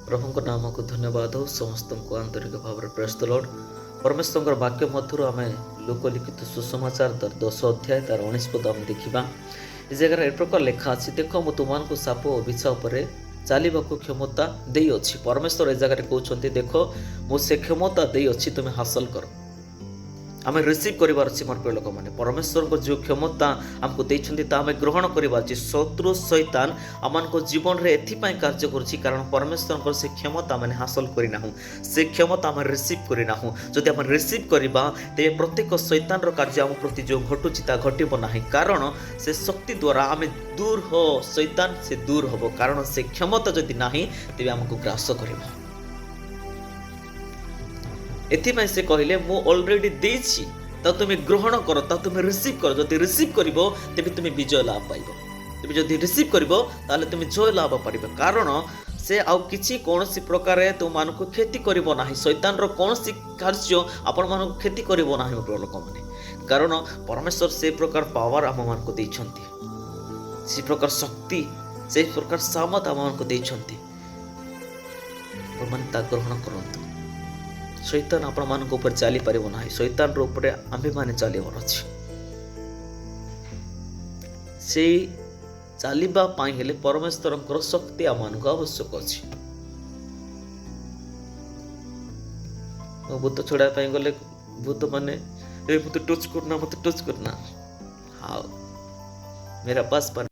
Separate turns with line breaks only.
प्रभु नाम को धन्यवाद हो समस्त को आंतरिक भाव प्रेज द लॉर्ड। परमेश्वर वाक्य मध्य आम लोकलिखित सुसमाचार 10 अध्याय तार 19 पद आम देखा। इस जगह ए प्रकार लिखा अच्छी देख मु तुमको साप और बिछा उपर चलने क्षमता दे अच्छी। परमेश्वर ए जगह कहते देख मुझे क्षमता दे अच्छी तुम्हें हासिल कर। आम रिसीव करार अच्छी मोर प्रिय लोक मैंने परमेश्वर को जो क्षमता आमको देते आम ग्रहण करवा। शत्रु शैतान आम जीवन में एपाई कार्य करुच्ची कारण परमेश्वर से क्षमता मैंने हासिल करना से क्षमता आम रिसीव करना। जदि आम रिसीव करवा तेज प्रत्येक शैतान कार्य आम प्रति जो घटुची घटब ना कारण से शक्ति द्वारा आम दूर हो शैतान से दूर हम कारण से क्षमता जदि ना तेज आमको ग्रास कर। एथिपाई से कहले मु ऑलरेडी देछि तो तुम्हें ग्रहण कर तुम्हें रिसीव कर। जदि रिसीव करिवो तेबे तुम्हें विजय लाभ पाइबो। तेबे जदि रिसीव करिवो ताले तुम्हें जय लाभ पाइबो कारण से आउ किछि कोनोसी प्रकार तुम मानको क्षति करिवो नाही। शैतान रो कोनोसी कार्य आपण मानको क्षति करिवो नाही लोक माने कारण परमेश्वर से प्रकार पावर आम मानको दैछंती से प्रकार शक्ति से प्रकार सामर्थ आम मानको दैछंती मन ता ग्रहण करंतु। शैतान आपण मान ऊपर चली पार ना शैतान ऊपर आम्भे मैंने चलवर अच्छे से चलवाई हेले परमेश्वर शक्ति आम आवश्यक अच्छी। भूत छुड़ा गले भूत माने मत टच करना मत टच करना हाँ मेरा पास